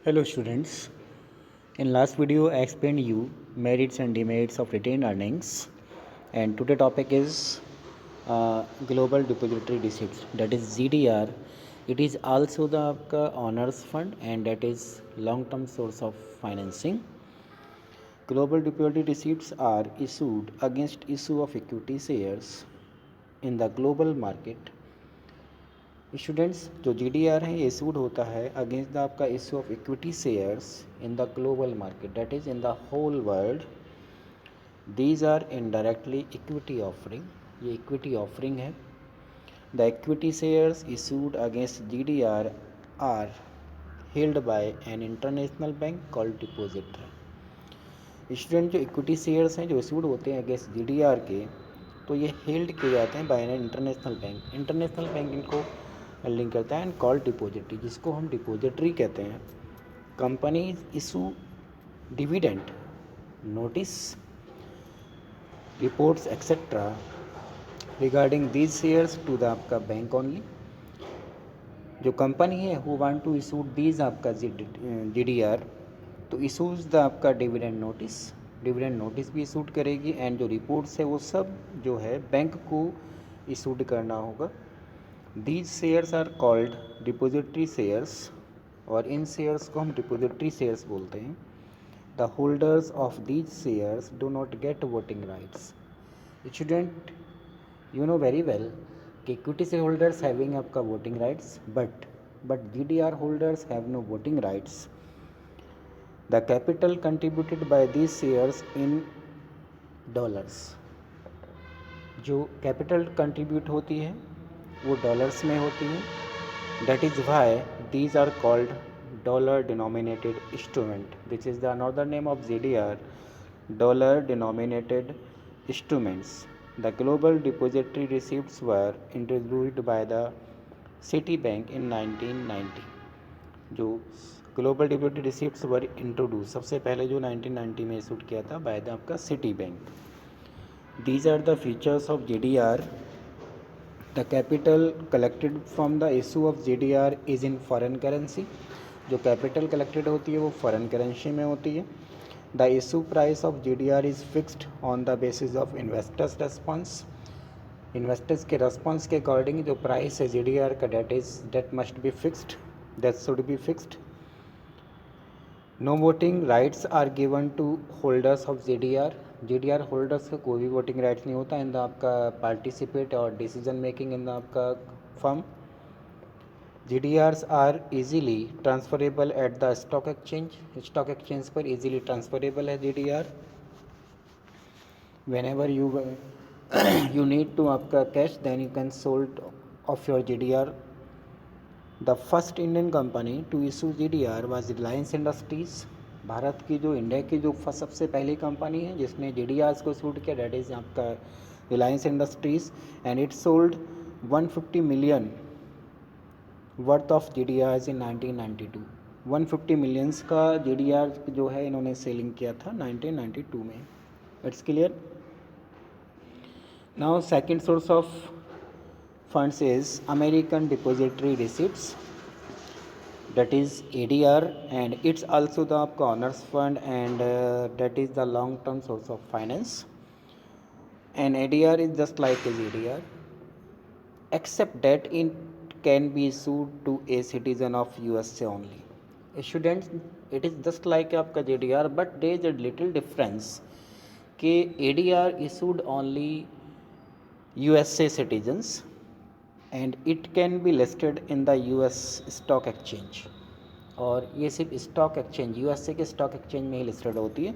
Hello students. In last video I explained you merits and demerits of retained earnings, and today topic is global depository receipts, that is GDR. It is also the आपका honors fund and that is long term source of financing. Global depository receipts are issued against issue of equity shares in the global market. Students जो GDR है ये issued होता है against the आपका issue of equity shares in the global market, that is in the whole world. These are indirectly equity offering, ये equity offering है. The equity shares issued against GDR are held by an international bank called depository. Student जो equity shares हैं जो issued होते हैं against GDR के, तो ये हेल्ड किए जाते हैं by an international bank. International bank इनको होल्डिंग करता है एंड कॉल्ड डिपोजिटरी, जिसको हम डिपोजिटरी कहते हैं. Companies issue dividend notice reports etcetera regarding these shares to the आपका बैंक ओनली. जो कंपनी है who want to issue these आपका GDR तो इशूज द आपका डिविडेंड नोटिस भी इशूड करेगी एंड जो रिपोर्ट्स है वो सब जो है बैंक को इशूड करना होगा. These shares are called depository shares, और इन शेयर्स को हम डिपोजिटरी शेयर्स बोलते हैं. The holders of these shares do not get voting rights. Student you know very well कि इक्विटी शेयर होल्डर्स हैविंग आपका voting rights, but GDR holders have no voting rights. The capital contributed by these shares in dollars, जो capital contribute होती है वो dollars में होती है. That is why these are called dollar denominated instrument. This is the another name of GDR, dollar denominated instruments. The global depository receipts were introduced by the city bank in 1990. जो global depository receipts were introduce सबसे पहले जो 1990 में issued किया था by the आपका city bank. These are the features of GDR. The capital collected from the issue of GDR is in foreign currency. जो capital collected होती है वो फॉरेन करेंसी में होती है. The issue price of GDR is fixed on the basis of investors response. Investors के response के according जो प्राइस है GDR का that must be fixed, that should be fixed. No voting rights are given to holders of GDR holders का कोई भी voting rights नहीं होता इन द आपका पार्टिसिपेट और डिसीजन मेकिंग इन द आपका firm. GDRs are easily transferable at the stock exchange पर easily transferable है GDR. Whenever you need to आपका cash then you can sold off your GDR. The first Indian company to issue GDR was Reliance Industries. Bharat की जो India की जो सबसे पहली company है जिसने GDRs को शूट किया डेट इज़ आपका Reliance industries, and it sold 150 million worth of GDRs in 1992. 150 millions का GDR जो है इन्होंने सेलिंग किया था 1992 में. It's clear. Now second source of funds is American Depository Receipts, that is ADR, and it's also the honors fund and that is the long term source of finance. And ADR is just like a GDR except that it can be issued to a citizen of USA only. Students, it is just like आपका GDR but there is a little difference कि ADR issued only USA citizens and it can be listed in the US stock exchange. और ये सिर्फ stock exchange USA के stock exchange में ही listed होती है.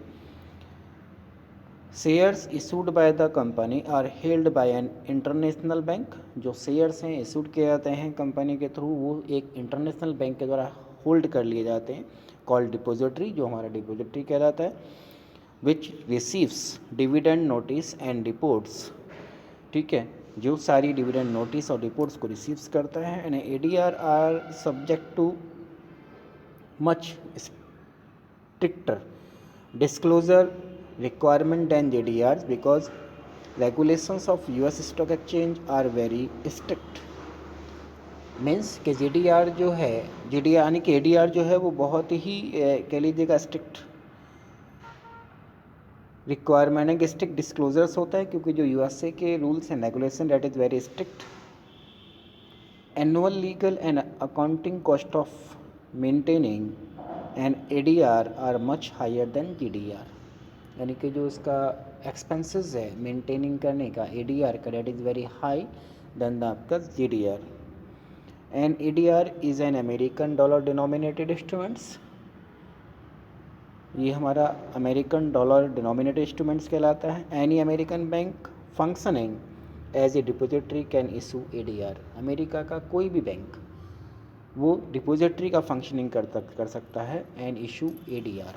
Shares issued by the company are held by an international bank. जो shares हैं इशूड किए जाते हैं कंपनी के थ्रू वो एक इंटरनेशनल बैंक के द्वारा होल्ड कर लिए जाते हैं, कॉल्ड डिपोजिटरी, जो हमारा डिपोजिटरी कहलाता है. Which receives dividend notice and reports. ठीक है, जो सारी डिविडेंड नोटिस और रिपोर्ट्स को रिसीव्स करता है. And ADR are subject to much stricter disclosure requirement than GDRs because regulations of US stock exchange are very strict. Means कि GDR जो है, GDR यानी कि ADR जो है वो बहुत ही कह लीजिएगा स्ट्रिक्ट रिक्वायरमेंट है, स्ट्रिक्ट डिस्क्लोजर्स होता है, क्योंकि जो USA के rules and regulation that is very strict. Annual legal and accounting cost of maintaining an ADR are much higher than GDR. यानी कि जो इसका एक्सपेंसेस है मेंटेनिंग करने का ADR का, that is very high then the आपका GDR. And ADR is an American dollar denominated instruments. ये हमारा अमेरिकन डॉलर डिनोमिनेटेड इंस्ट्रूमेंट्स कहलाता है. Any American bank functioning as a depository can issue ADR. America का कोई भी bank वो depository का फंक्शनिंग कर सकता है and issue ADR.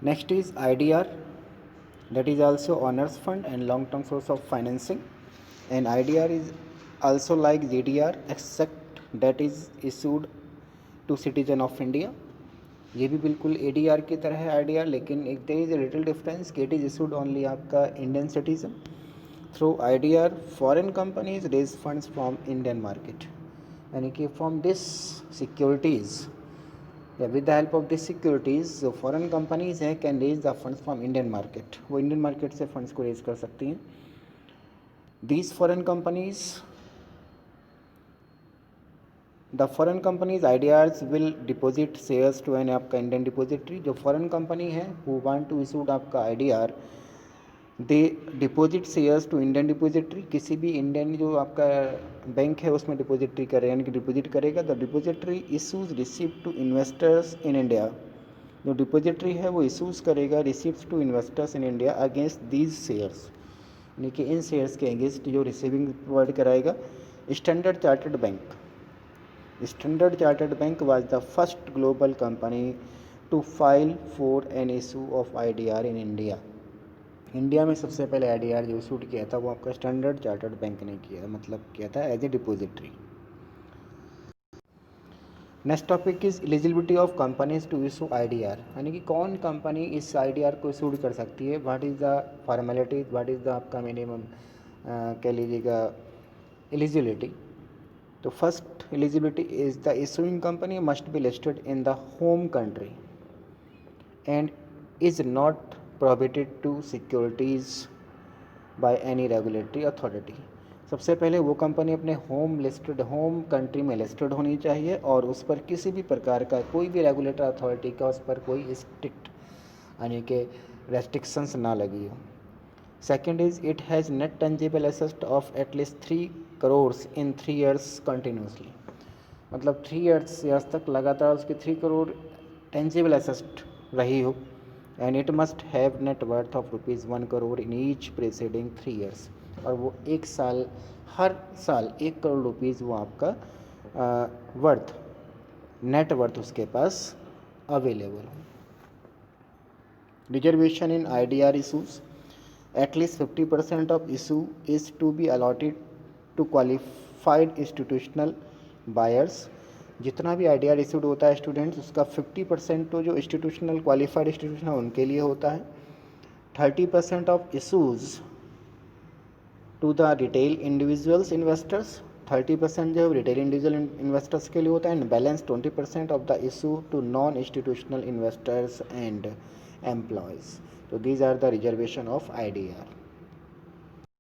Next is IDR, that is also owners fund and long term source of financing. And IDR is also like GDR except that is issued to citizen of India. ये भी बिल्कुल ADR की तरह है IDR, लेकिन एक there is a little difference कि it is issued only आपका Indian citizen. Through IDR foreign companies raise funds from Indian market. यानी कि from this securities, with the help of these securities जो फॉरेन कंपनीज हैं can raise the funds from Indian market. वो Indian market से funds को raise कर सकती हैं. These foreign companies, the foreign companies IDRs will deposit shares to N आपका Indian depository. जो फॉरेन कंपनी है हु वांट टू इशूड आपका IDR, they deposit shares to Indian depository. किसी भी इंडियन जो आपका बैंक है उसमें डिपॉजिटरी करे, यानी कि डिपॉजिट करेगा. The depository issues receipt to investors in India. जो डिपॉजिटरी है वो इशूज़ करेगा receipt to investors in India against these shares. यानी कि इन शेयर्स के अगेंस्ट जो रिसीविंग प्रोवाइड कराएगा. Standard chartered bank, standard chartered bank was the first global company to file for an issue of IDR in India. India में सबसे पहले IDR जो इशूड किया था वो आपका स्टैंडर्ड चार्टर्ड बैंक ने किया, मतलब किया था as a depository. Next topic is eligibility of companies to issue IDR. यानी कि कौन कंपनी इस IDR को इशूड कर सकती है. What is the formalities, what is the आपका मिनिमम कह लीजिएगा एलिजिबिलिटी. तो first eligibility is the issuing company must be listed in the home country and is not prohibited to securities by any regulatory authority. सबसे पहले वो company अपने home country में listed होनी चाहिए और उस पर किसी भी प्रकार का कोई भी रेगुलेटर अथॉरिटी का उस पर कोई स्ट्रिक्ट यानी कि रेस्ट्रिक्शंस ना लगी हो. Second is it has net tangible asset of at least 3 crore in 3 years continuously. मतलब 3 ईयर्स तक लगातार उसकी 3 करोड़ टेंजिबल एसेट रही हो. And it must have net worth of ₹1 crore in each preceding 3 years. और वो हर साल 1 करोड़ रुपीज़ वो आपका नेट वर्थ उसके पास अवेलेबल हो. Reservation in IDR issues, at least 50% of issue is to be allotted to qualified institutional buyers. जितना भी IDR इशूड होता है स्टूडेंट्स, उसका 50% तो जो इंस्टीट्यूशनल क्वालिफाइड इंस्टीट्यूशन है उनके लिए होता है. 30% of issues to the retail individuals investors. 30% जो रिटेल इंडिविजुअल इन्वेस्टर्स के लिए होता है. And balance 20% of the issue to non institutional investors and employees. तो these are the reservation of IDR.